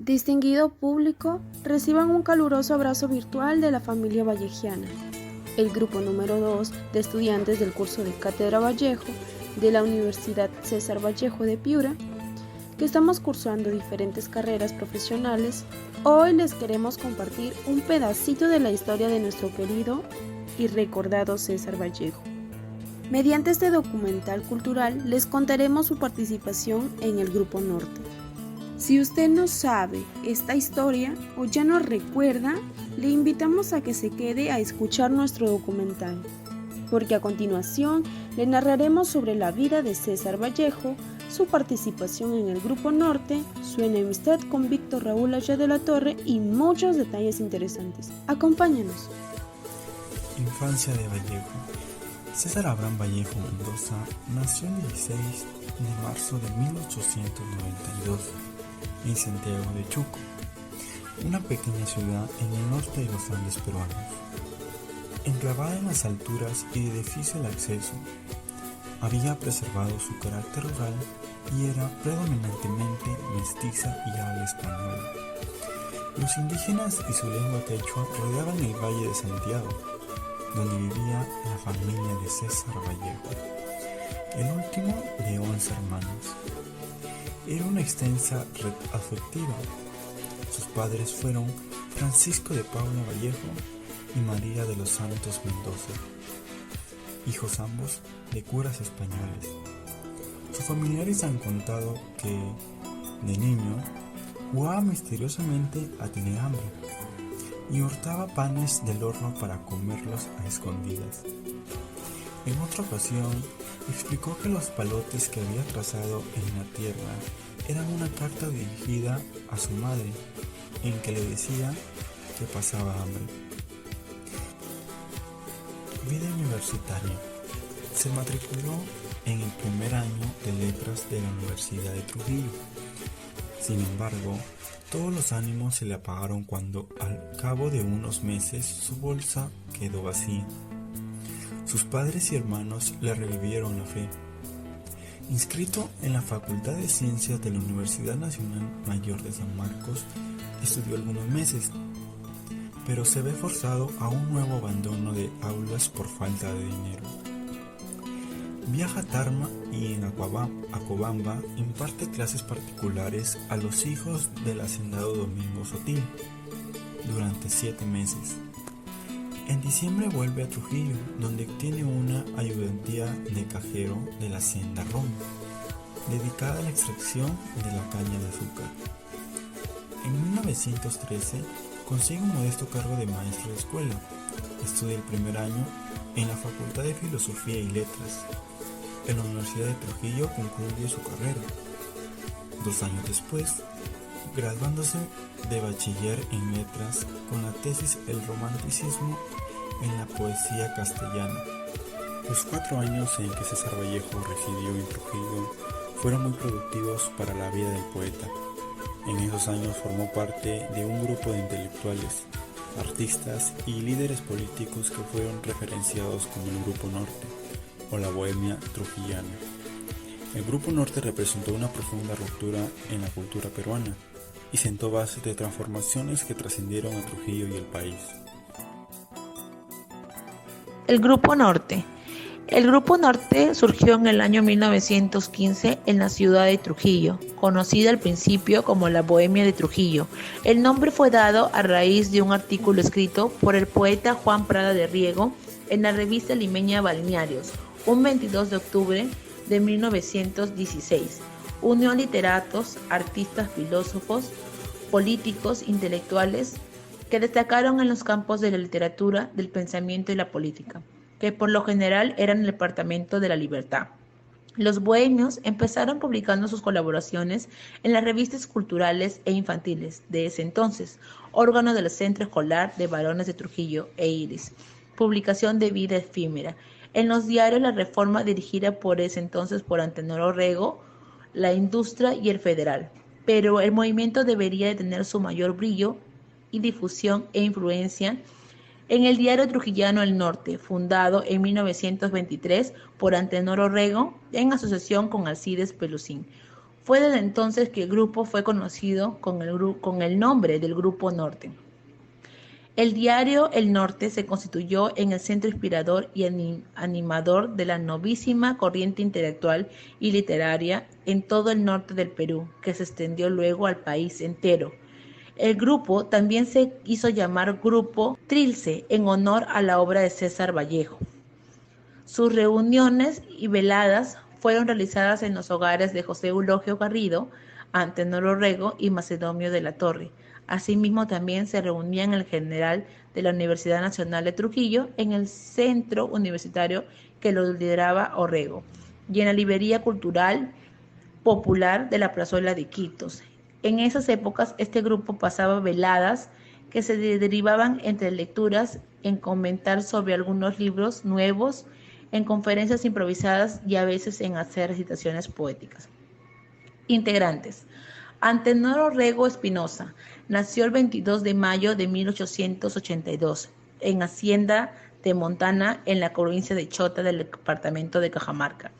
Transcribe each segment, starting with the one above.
Distinguido público, reciban un caluroso abrazo virtual de la familia vallejiana. El grupo número 2 de estudiantes del curso de Cátedra Vallejo de la Universidad César Vallejo de Piura, que estamos cursando diferentes carreras profesionales, hoy les queremos compartir un pedacito de la historia de nuestro querido y recordado César Vallejo. Mediante este documental cultural les contaremos su participación en el Grupo Norte. Si usted no sabe esta historia o ya no recuerda, le invitamos a que se quede a escuchar nuestro documental, porque a continuación le narraremos sobre la vida de César Vallejo, su participación en el Grupo Norte, su enemistad con Víctor Raúl Aya de la Torre y muchos detalles interesantes. Acompáñanos. Infancia de Vallejo. César Abraham Vallejo Mendoza nació el 16 de marzo de 1892 en Santiago de Chuco, una pequeña ciudad en el norte de los Andes peruanos. Enclavada en las alturas y de difícil acceso, había preservado su carácter rural y era predominantemente mestiza y habla española. Los indígenas y su lengua quechua rodeaban el Valle de Santiago, donde vivía la familia de César Vallejo, el último de 11 hermanos. Era una extensa red afectiva. Sus padres fueron Francisco de Paula Vallejo y María de los Santos Mendoza, hijos ambos de curas españoles. Sus familiares han contado que, de niño, jugaba misteriosamente a tener hambre y hurtaba panes del horno para comerlos a escondidas. En otra ocasión, explicó que los palotes que había trazado en la tierra eran una carta dirigida a su madre, en que le decía que pasaba hambre. Vida universitaria. Se matriculó en el primer año de letras de la Universidad de Trujillo. Sin embargo, todos los ánimos se le apagaron cuando, al cabo de unos meses, su bolsa quedó vacía. Sus padres y hermanos le revivieron la fe. Inscrito en la Facultad de Ciencias de la Universidad Nacional Mayor de San Marcos, estudió algunos meses, pero se ve forzado a un nuevo abandono de aulas por falta de dinero. Viaja a Tarma y en Acobamba imparte clases particulares a los hijos del hacendado Domingo Sotil durante 7 meses. En diciembre vuelve a Trujillo, donde obtiene una ayudantía de cajero de la hacienda Rom, dedicada a la extracción de la caña de azúcar. En 1913 consigue un modesto cargo de maestro de escuela. Estudia el primer año en la Facultad de Filosofía y Letras. En la Universidad de Trujillo concluye su carrera. 2 años después, graduándose de bachiller en letras con la tesis El romanticismo en la poesía castellana. Los 4 años en que César Vallejo residió en Trujillo fueron muy productivos para la vida del poeta. En esos años formó parte de un grupo de intelectuales, artistas y líderes políticos que fueron referenciados como el Grupo Norte o la Bohemia Trujillana. El Grupo Norte representó una profunda ruptura en la cultura peruana y sentó bases de transformaciones que trascendieron a Trujillo y el país. El Grupo Norte. El Grupo Norte surgió en el año 1915 en la ciudad de Trujillo, conocida al principio como la Bohemia de Trujillo. El nombre fue dado a raíz de un artículo escrito por el poeta Juan Prada de Riego en la revista limeña Balnearios, un 22 de octubre de 1916. Unió a literatos, artistas, filósofos, políticos, intelectuales que destacaron en los campos de la literatura, del pensamiento y la política, que por lo general eran el departamento de la libertad. Los bohemios empezaron publicando sus colaboraciones en las revistas culturales e infantiles de ese entonces, órgano del Centro Escolar de Varones de Trujillo e Iris, publicación de vida efímera, en los diarios La Reforma, dirigida por ese entonces por Antenor Orrego, La Industria y El Federal. Pero el movimiento debería de tener su mayor brillo y difusión e influencia en el diario trujillano El Norte, fundado en 1923 por Antenor Orrego en asociación con Alcides Pelusín, Fue desde entonces que el grupo fue conocido con el nombre del Grupo Norte. El diario El Norte se constituyó en el centro inspirador y animador de la novísima corriente intelectual y literaria en todo el norte del Perú, que se extendió luego al país entero. El grupo también se hizo llamar Grupo Trilce en honor a la obra de César Vallejo. Sus reuniones y veladas fueron realizadas en los hogares de José Eulogio Garrido, Antenor Orrego y Macedonio de la Torre. Asimismo, también se reunían el general de la Universidad Nacional de Trujillo en el centro universitario que lo lideraba Orrego y en la librería cultural popular de la Plazuela de Iquitos. En esas épocas, este grupo pasaba veladas que se derivaban entre lecturas, en comentar sobre algunos libros nuevos, en conferencias improvisadas y a veces en hacer recitaciones poéticas. Integrantes. Antenor Orrego Espinosa nació el 22 de mayo de 1882 en Hacienda de Montana, en la provincia de Chota del departamento de Cajamarca.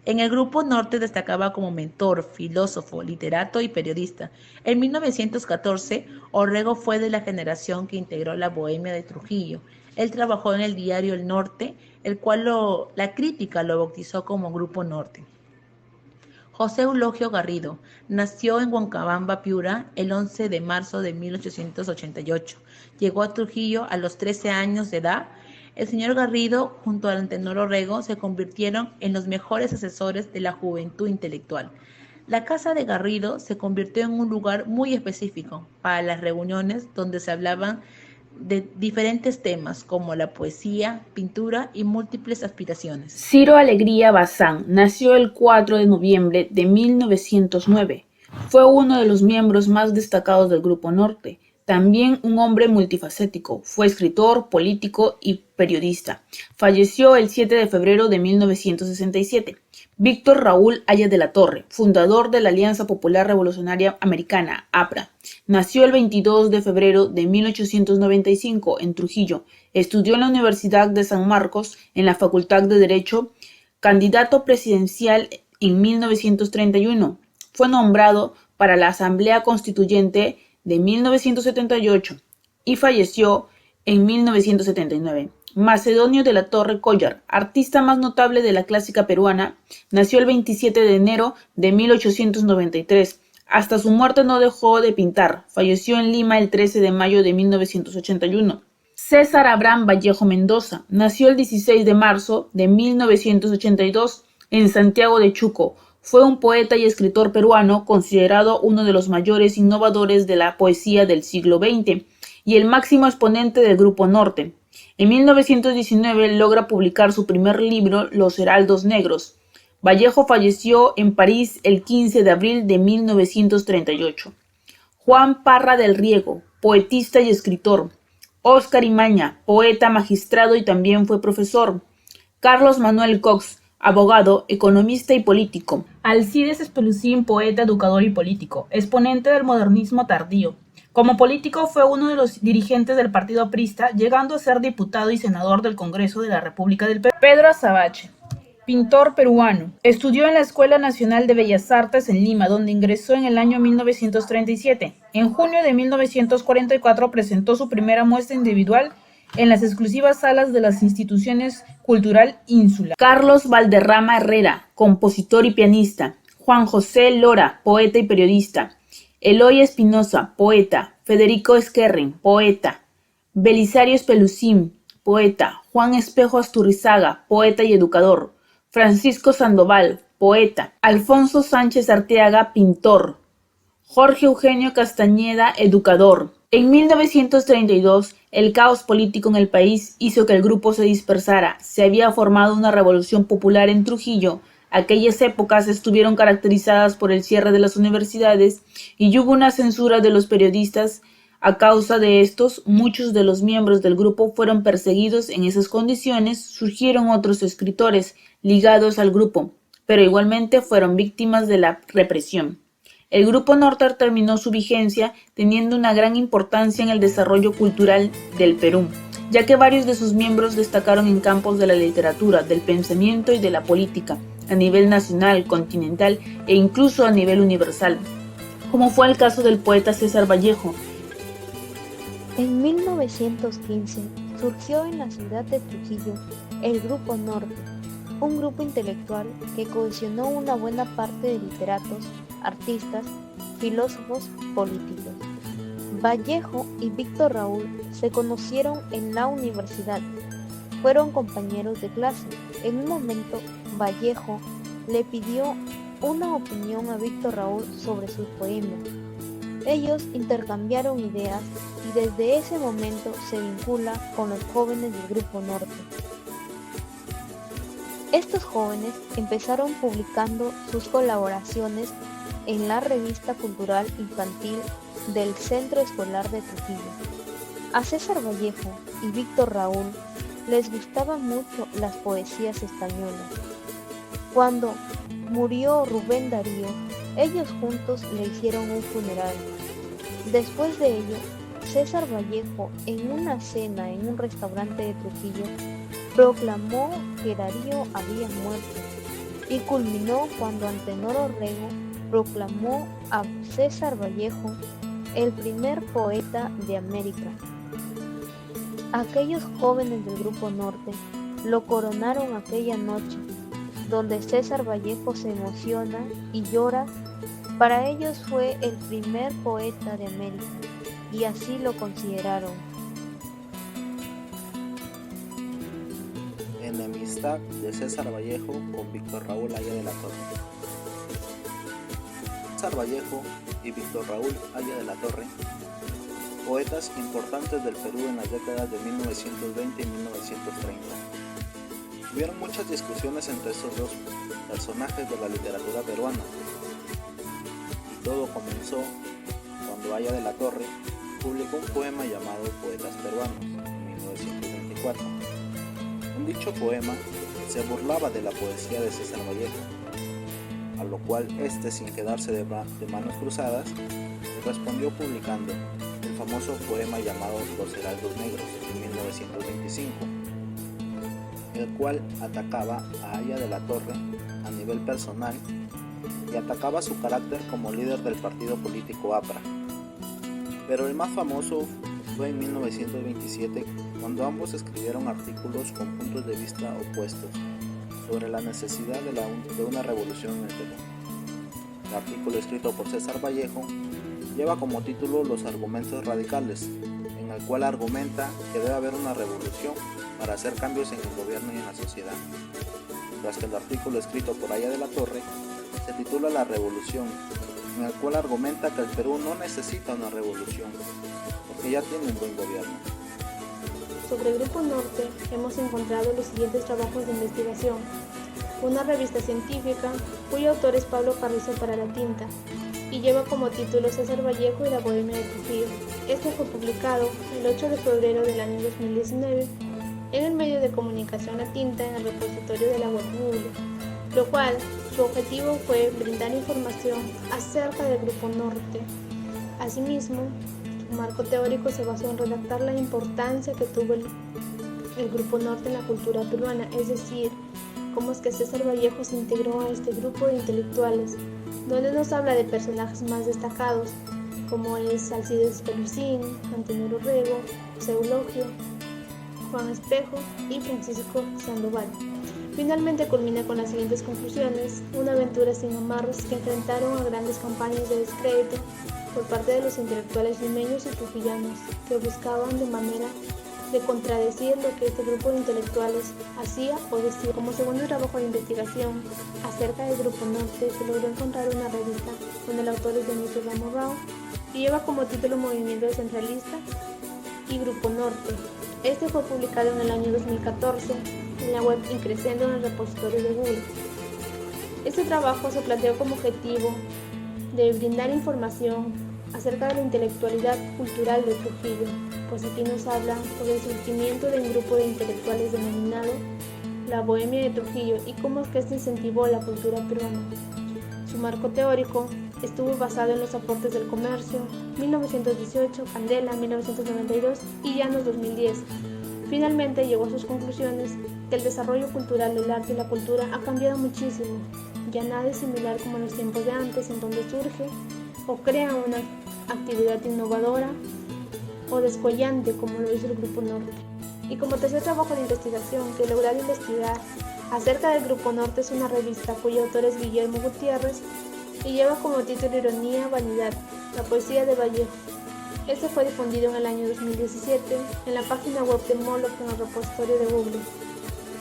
En el Grupo Norte destacaba como mentor, filósofo, literato y periodista. En 1914, Orrego fue de la generación que integró la Bohemia de Trujillo. Él trabajó en el diario El Norte, el cual la crítica lo bautizó como Grupo Norte. José Eulogio Garrido nació en Huancabamba, Piura, el 11 de marzo de 1888. Llegó a Trujillo a los 13 años de edad. El señor Garrido, junto al Antenor Orrego, se convirtieron en los mejores asesores de la juventud intelectual. La casa de Garrido se convirtió en un lugar muy específico para las reuniones donde se hablaban de diferentes temas como la poesía, pintura y múltiples aspiraciones. Ciro Alegría Bazán nació el 4 de noviembre de 1909. Fue uno de los miembros más destacados del Grupo Norte. También un hombre multifacético. Fue escritor, político y periodista. Falleció el 7 de febrero de 1967. Víctor Raúl Haya de la Torre, fundador de la Alianza Popular Revolucionaria Americana, APRA. Nació el 22 de febrero de 1895 en Trujillo. Estudió en la Universidad de San Marcos, en la Facultad de Derecho. Candidato presidencial en 1931. Fue nombrado para la Asamblea Constituyente de 1978 y falleció en 1979. Macedonio de la Torre Collar, artista más notable de la clásica peruana, nació el 27 de enero de 1893. Hasta su muerte no dejó de pintar. Falleció en Lima el 13 de mayo de 1981. César Abraham Vallejo Mendoza nació el 16 de marzo de 1982 en Santiago de Chuco. Fue un poeta y escritor peruano considerado uno de los mayores innovadores de la poesía del siglo XX y el máximo exponente del Grupo Norte. En 1919 logra publicar su primer libro, Los Heraldos Negros. Vallejo falleció en París el 15 de abril de 1938. Juan Parra del Riego, poetista y escritor. Óscar Imaña, poeta, magistrado y también fue profesor. Carlos Manuel Cox, abogado, economista y político. Alcides Espelucín, poeta, educador y político, exponente del modernismo tardío. Como político fue uno de los dirigentes del partido aprista, llegando a ser diputado y senador del Congreso de la República del Perú. Pedro Azabache, pintor peruano. Estudió en la Escuela Nacional de Bellas Artes en Lima, donde ingresó en el año 1937. En junio de 1944 presentó su primera muestra individual en las exclusivas salas de las instituciones cultural Ínsula. Carlos Valderrama Herrera, compositor y pianista. Juan José Lora, poeta y periodista. Eloy Espinosa, poeta. Federico Esquerren, poeta. Belisario Espelucín, poeta. Juan Espejo Asturrizaga, poeta y educador. Francisco Sandoval, poeta. Alfonso Sánchez Arteaga, pintor. Jorge Eugenio Castañeda, educador. En 1932, el caos político en el país hizo que el grupo se dispersara. Se había formado una revolución popular en Trujillo. Aquellas épocas estuvieron caracterizadas por el cierre de las universidades y hubo una censura de los periodistas. A causa de estos, muchos de los miembros del grupo fueron perseguidos. En esas condiciones surgieron otros escritores ligados al grupo, pero igualmente fueron víctimas de la represión. El Grupo Norte terminó su vigencia teniendo una gran importancia en el desarrollo cultural del Perú, ya que varios de sus miembros destacaron en campos de la literatura, del pensamiento y de la política. a nivel nacional, continental e incluso a nivel universal, como fue el caso del poeta César Vallejo. En 1915 surgió en la ciudad de Trujillo el Grupo Norte, un grupo intelectual que cohesionó una buena parte de literatos, artistas, filósofos, políticos. Vallejo y Víctor Raúl se conocieron en la universidad. Fueron compañeros de clase. En un momento, Vallejo le pidió una opinión a Víctor Raúl sobre sus poemas. Ellos intercambiaron ideas y desde ese momento se vincula con los jóvenes del Grupo Norte. Estos jóvenes empezaron publicando sus colaboraciones en la revista cultural infantil del Centro Escolar de Trujillo. A César Vallejo y Víctor Raúl les gustaban mucho las poesías españolas. Cuando murió Rubén Darío, ellos juntos le hicieron un funeral. Después de ello, César Vallejo, en una cena en un restaurante de Trujillo, proclamó que Darío había muerto y culminó cuando Antenor Orrego proclamó a César Vallejo el primer poeta de América. Aquellos jóvenes del Grupo Norte lo coronaron aquella noche, donde César Vallejo se emociona y llora. Para ellos fue el primer poeta de América, y así lo consideraron. Enemistad de César Vallejo con Víctor Raúl Haya de la Torre. César Vallejo y Víctor Raúl Haya de la Torre, poetas importantes del Perú en las décadas de 1920 y 1930. Hubieron muchas discusiones entre estos dos personajes de la literatura peruana. Y todo comenzó cuando Haya de la Torre publicó un poema llamado Poetas Peruanos en 1924. En dicho poema se burlaba de la poesía de César Vallejo, a lo cual este, sin quedarse de manos cruzadas, respondió publicando el famoso poema llamado Los Heraldos Negros en 1925, el cual atacaba a Haya de la Torre a nivel personal y atacaba su carácter como líder del partido político APRA. Pero el más famoso fue en 1927, cuando ambos escribieron artículos con puntos de vista opuestos sobre la necesidad de una revolución en el Perú. El artículo escrito por César Vallejo lleva como título Los argumentos radicales, en el cual argumenta que debe haber una revolución para hacer cambios en el gobierno y en la sociedad, mientras que el artículo escrito por Haya de la Torre se titula La Revolución, en el cual argumenta que el Perú no necesita una revolución, porque ya tiene un buen gobierno. Sobre el Grupo Norte hemos encontrado los siguientes trabajos de investigación. Una revista científica cuyo autor es Pablo Carrizo para la Tinta y lleva como título César Vallejo y la Bohemia de Trujillo. Este fue publicado el 8 de febrero del año 2019 en el medio de comunicación La Tinta en el repositorio de la web Google, lo cual su objetivo fue brindar información acerca del Grupo Norte. Asimismo, su marco teórico se basó en redactar la importancia que tuvo el Grupo Norte en la cultura peruana, es decir, cómo es que César Vallejo se integró a este grupo de intelectuales, donde nos habla de personajes más destacados, como es Alcides Pelucín, Antenor Orrego, José Eulogio, Juan Espejo y Francisco Sandoval. Finalmente culmina con las siguientes conclusiones: una aventura sin amarros que enfrentaron a grandes campañas de descrédito por parte de los intelectuales limeños y trujillanos que buscaban de manera de contradecir lo que este grupo de intelectuales hacía o decía. Como segundo trabajo de investigación acerca del Grupo Norte, se logró encontrar una revista donde el autor es Benito Ramos Rao y lleva como título Movimiento Centralista y Grupo Norte. Este fue publicado en el año 2014 en la web Increscendo en el repositorio de Google. Este trabajo se planteó como objetivo de brindar información acerca de la intelectualidad cultural de Trujillo, pues aquí nos habla sobre el surgimiento de un grupo de intelectuales denominado la Bohemia de Trujillo y cómo es que este incentivó la cultura peruana. Su marco teórico estuvo basado en los aportes del Comercio, 1918, Candela, 1992 y Llanos, 2010. Finalmente llegó a sus conclusiones que el desarrollo cultural del arte y la cultura ha cambiado muchísimo. Ya nada es similar como en los tiempos de antes, en donde surge o crea una actividad innovadora o descollante como lo hizo el Grupo Norte. Y como tercer trabajo de investigación que he logrado investigar acerca del Grupo Norte es una revista cuyo autor es Guillermo Gutiérrez y lleva como título Ironía, Vanidad, la poesía de Vallejo. Este fue difundido en el año 2017 en la página web de Moloch en el repositorio de Google.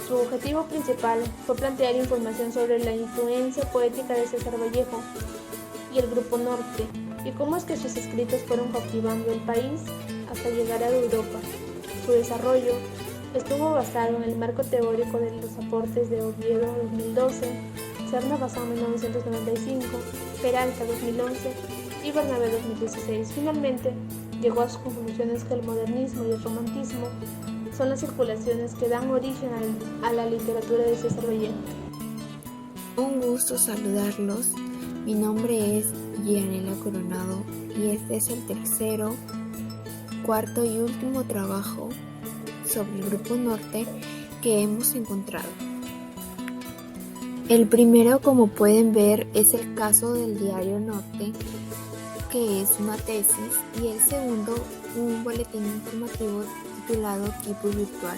Su objetivo principal fue plantear información sobre la influencia poética de César Vallejo y el Grupo Norte y cómo es que sus escritos fueron cautivando el país hasta llegar a Europa. Su desarrollo estuvo basado en el marco teórico de los aportes de Oviedo 2012, Serna Bazán 1995, Peralta 2011 y Bernabé 2016. Finalmente, llegó a sus conclusiones que el modernismo y el romantismo son las circulaciones que dan origen a la literatura de César Vallejo. Un gusto saludarlos. Mi nombre es Gianela Coronado y este es el tercero, cuarto y último trabajo sobre el Grupo Norte que hemos encontrado. El primero, como pueden ver, es el caso del Diario Norte, que es una tesis, y el segundo, un boletín informativo titulado Equipo Virtual.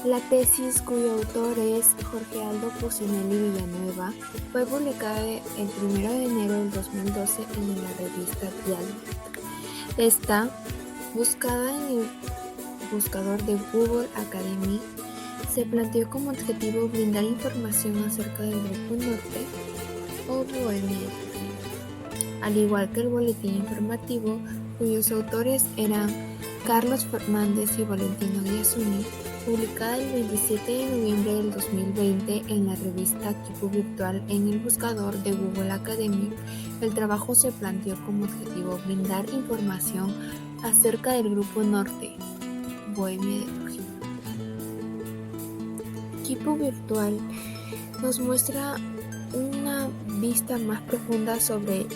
La tesis, cuyo autor es Jorge Aldo Cusinelli Villanueva, fue publicada el 1 de enero del 2012 en la revista Diálogo. Está buscada en el buscador de Google Academy. Se planteó como objetivo brindar información acerca del Grupo Norte o Bohemia, al igual que el boletín informativo, cuyos autores eran Carlos Fernández y Valentino Giasuni, publicada el 27 de noviembre del 2020 en la revista Equipo Virtual en el buscador de Google Academy. El trabajo se planteó como objetivo brindar información acerca del Grupo Norte, Bohemia de Trujillo. Equipo Virtual nos muestra una vista más profunda sobre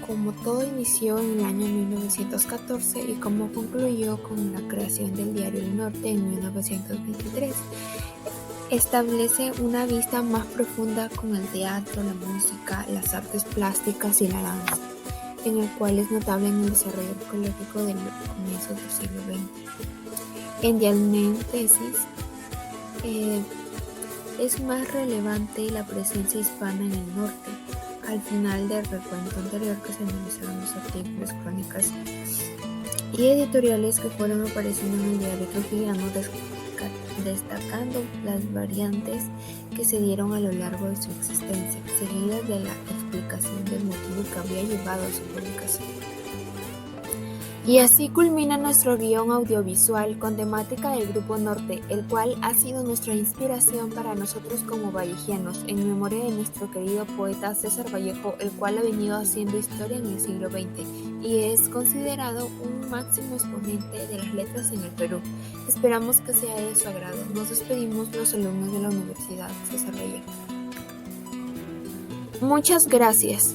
cómo todo inició en el año 1914 y cómo concluyó con la creación del Diario El Norte en 1923. Establece una vista más profunda con el teatro, la música, las artes plásticas y la danza, en el cual es notable en el desarrollo arqueológico del comienzo del siglo XX. En Dialmentesis es más relevante la presencia hispana en el norte. Al final del recuento anterior, que se analizaron los artículos, crónicas y editoriales que fueron apareciendo en el Diario Trujillano, destacando las variantes que se dieron a lo largo de su existencia, seguidas de la explicación del motivo que había llevado a su publicación. Y así culmina nuestro guión audiovisual con temática del Grupo Norte, el cual ha sido nuestra inspiración para nosotros como vallejianos, en memoria de nuestro querido poeta César Vallejo, el cual ha venido haciendo historia en el siglo XX y es considerado un máximo exponente de las letras en el Perú. Esperamos que sea de su agrado. Nos despedimos los alumnos de la Universidad César Vallejo. Muchas gracias.